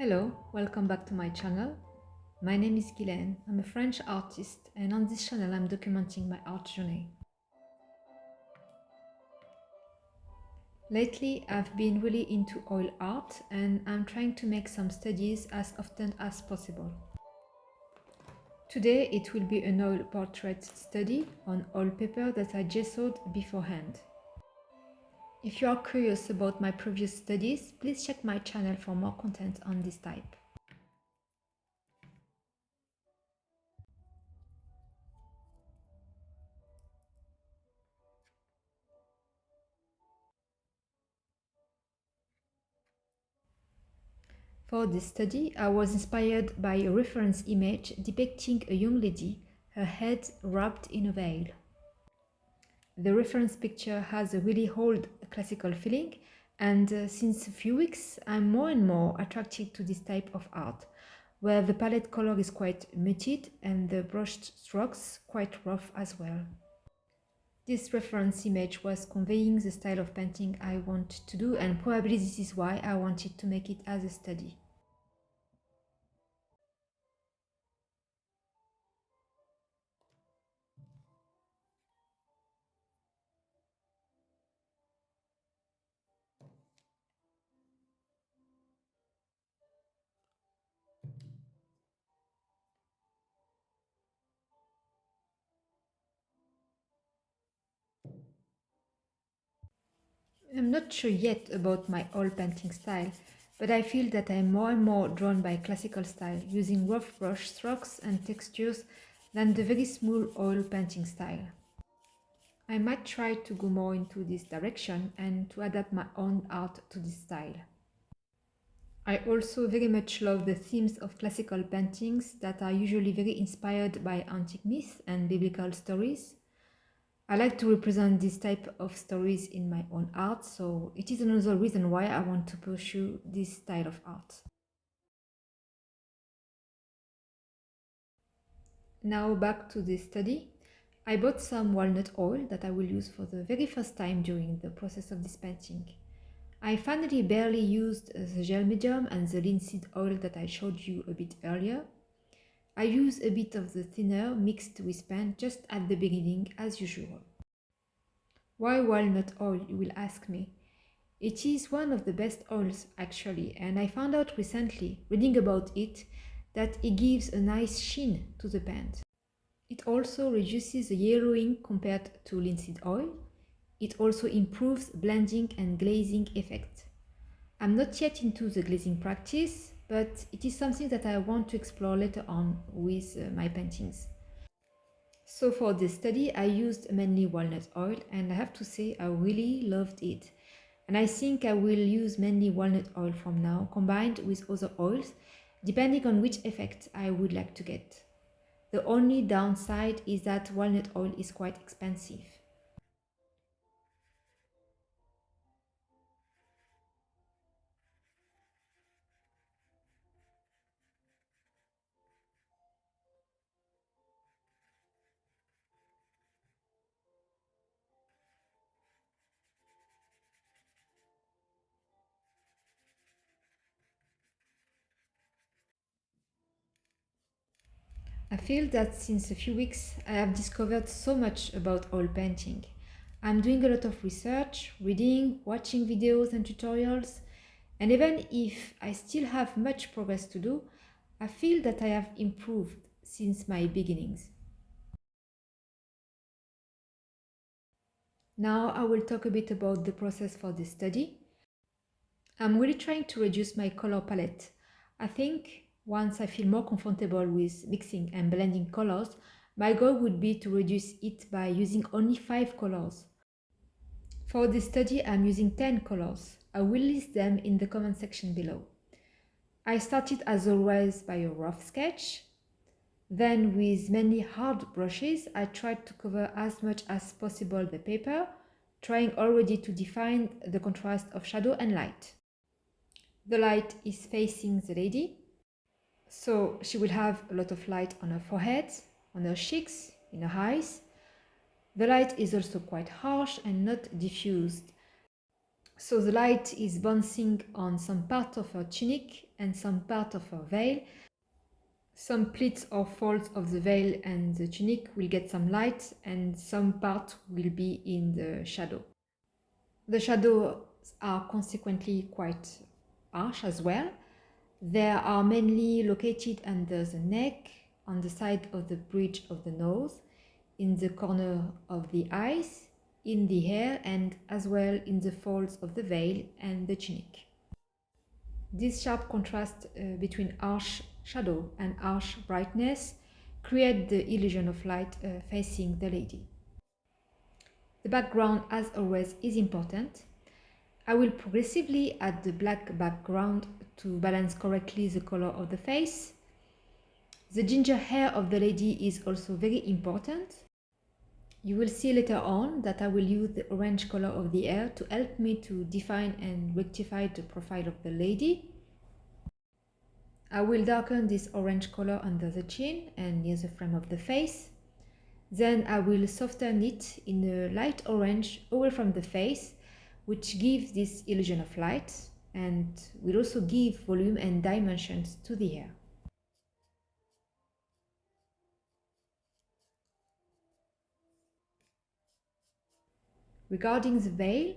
Hello, welcome back to my channel. My name is Guylaine. I'm a French artist, and on this channel I'm documenting my art journey. Lately I've been really into oil art and I'm trying to make some studies as often as possible. Today it will be an oil portrait study on oil paper that I gessoed beforehand. If you are curious about my previous studies, please check my channel for more content on this type. For this study, I was inspired by a reference image depicting a young lady, her head wrapped in a veil. The reference picture has a really old classical feeling, and since a few weeks, I'm more and more attracted to this type of art, where the palette color is quite muted and the brushed strokes quite rough as well. This reference image was conveying the style of painting I want to do, and probably this is why I wanted to make it as a study. I'm not sure yet about my oil painting style, but I feel that I'm more and more drawn by classical style, using rough brush strokes and textures than the very smooth oil painting style. I might try to go more into this direction and to adapt my own art to this style. I also very much love the themes of classical paintings that are usually very inspired by antique myths and biblical stories. I like to represent this type of stories in my own art, so it is another reason why I want to pursue this style of art. Now back to this study. I bought some walnut oil that I will use for the very first time during the process of this painting. I finally barely used the gel medium and the linseed oil that I showed you a bit earlier. I use a bit of the thinner mixed with paint just at the beginning as usual. Why walnut oil, you will ask me? It is one of the best oils actually, and I found out recently, reading about it, that it gives a nice sheen to the paint. It also reduces the yellowing compared to linseed oil. It also improves blending and glazing effect. I'm not yet into the glazing practice, but it is something that I want to explore later on with my paintings. So for this study I used mainly walnut oil, and I have to say I really loved it. And I think I will use mainly walnut oil from now, combined with other oils, depending on which effect I would like to get. The only downside is that walnut oil is quite expensive. I feel that since a few weeks I have discovered so much about oil painting. I'm doing a lot of research, reading, watching videos and tutorials, and even if I still have much progress to do, I feel that I have improved since my beginnings. Now I will talk a bit about the process for this study. I'm really trying to reduce my color palette. I think once I feel more comfortable with mixing and blending colors, my goal would be to reduce it by using only 5 colors. For this study, I'm using 10 colors. I will list them in the comment section below. I started as always by a rough sketch. Then with many hard brushes, I tried to cover as much as possible the paper, trying already to define the contrast of shadow and light. The light is facing the lady, so she will have a lot of light on her forehead, on her cheeks, in her eyes. The light is also quite harsh and not diffused, So the light is bouncing on some part of her tunic and some part of her veil. Some pleats or folds of the veil and the tunic will get some light, and some part will be in the shadow. The shadows are consequently quite harsh as well. They are mainly located under the neck, on the side of the bridge of the nose, in the corner of the eyes, in the hair, and as well in the folds of the veil and the tunic. This sharp contrast between harsh shadow and harsh brightness create the illusion of light facing the lady. The background, as always, is important. I will progressively add the black background to balance correctly the color of the face. The ginger hair of the lady is also very important. You will see later on that I will use the orange color of the hair to help me to define and rectify the profile of the lady. I will darken this orange color under the chin and near the frame of the face. Then I will soften it in a light orange away from the face, which gives this illusion of light and will also give volume and dimensions to the hair. Regarding the veil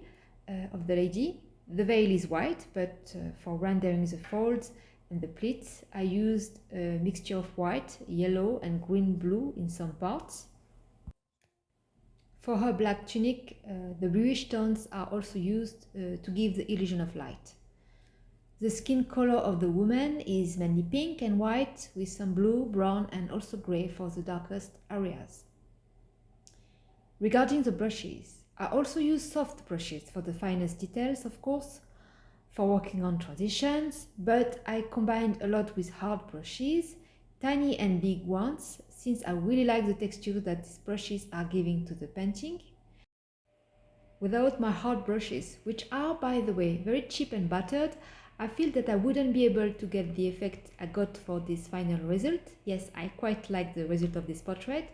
of the lady, the veil is white, but for rendering the folds and the pleats, I used a mixture of white, yellow and green blue in some parts. For her black tunic, the bluish tones are also used to give the illusion of light. The skin color of the woman is mainly pink and white, with some blue, brown and also grey for the darkest areas. Regarding the brushes, I also use soft brushes for the finest details, of course, for working on transitions, but I combined a lot with hard brushes, tiny and big ones, since I really like the texture that these brushes are giving to the painting. Without my hard brushes, which are, by the way, very cheap and battered, I feel that I wouldn't be able to get the effect I got for this final result. Yes, I quite like the result of this portrait,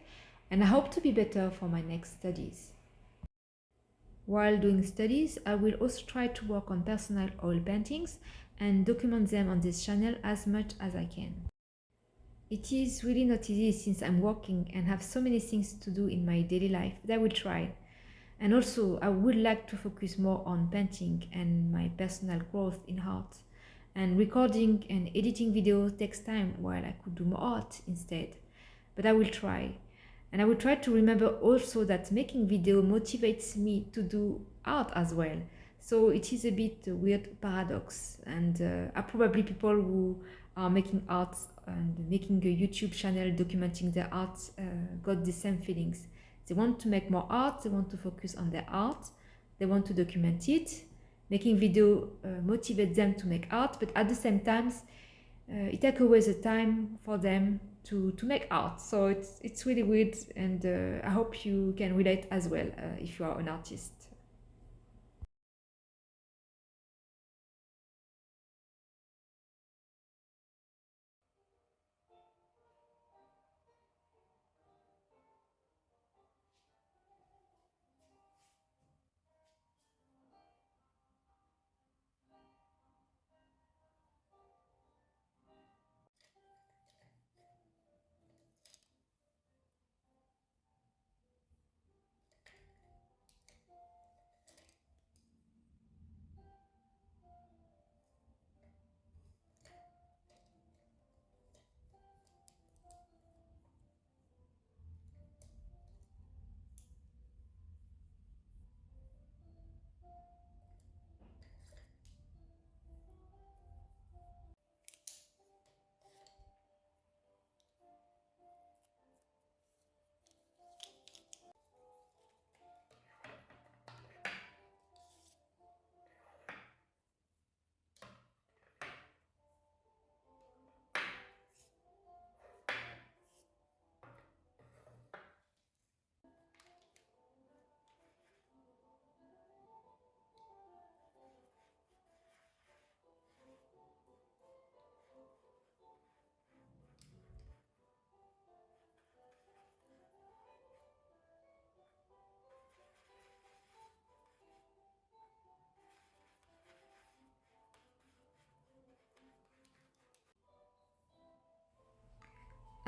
and I hope to be better for my next studies. While doing studies, I will also try to work on personal oil paintings and document them on this channel as much as I can. It is really not easy since I'm working and have so many things to do in my daily life, but I will try. And also, I would like to focus more on painting and my personal growth in art. And recording and editing videos takes time while I could do more art instead. But I will try. And I will try to remember also that making video motivates me to do art as well. So it is a bit weird paradox. And are probably people who are making art and making a YouTube channel documenting their art got the same feelings. They want to make more art, they want to focus on their art, they want to document it. Making video motivates them to make art, but at the same time, it takes away the time for them to make art. So it's really weird, and I hope you can relate as well if you are an artist.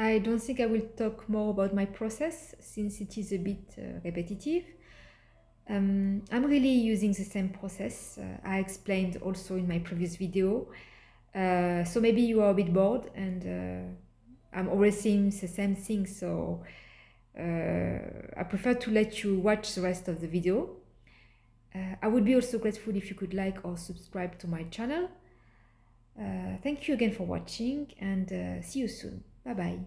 I don't think I will talk more about my process since it is a bit repetitive. I'm really using the same process I explained also in my previous video. So maybe you are a bit bored and I'm always saying the same thing, so I prefer to let you watch the rest of the video. I would be also grateful if you could like or subscribe to my channel. Thank you again for watching and see you soon. Bye bye.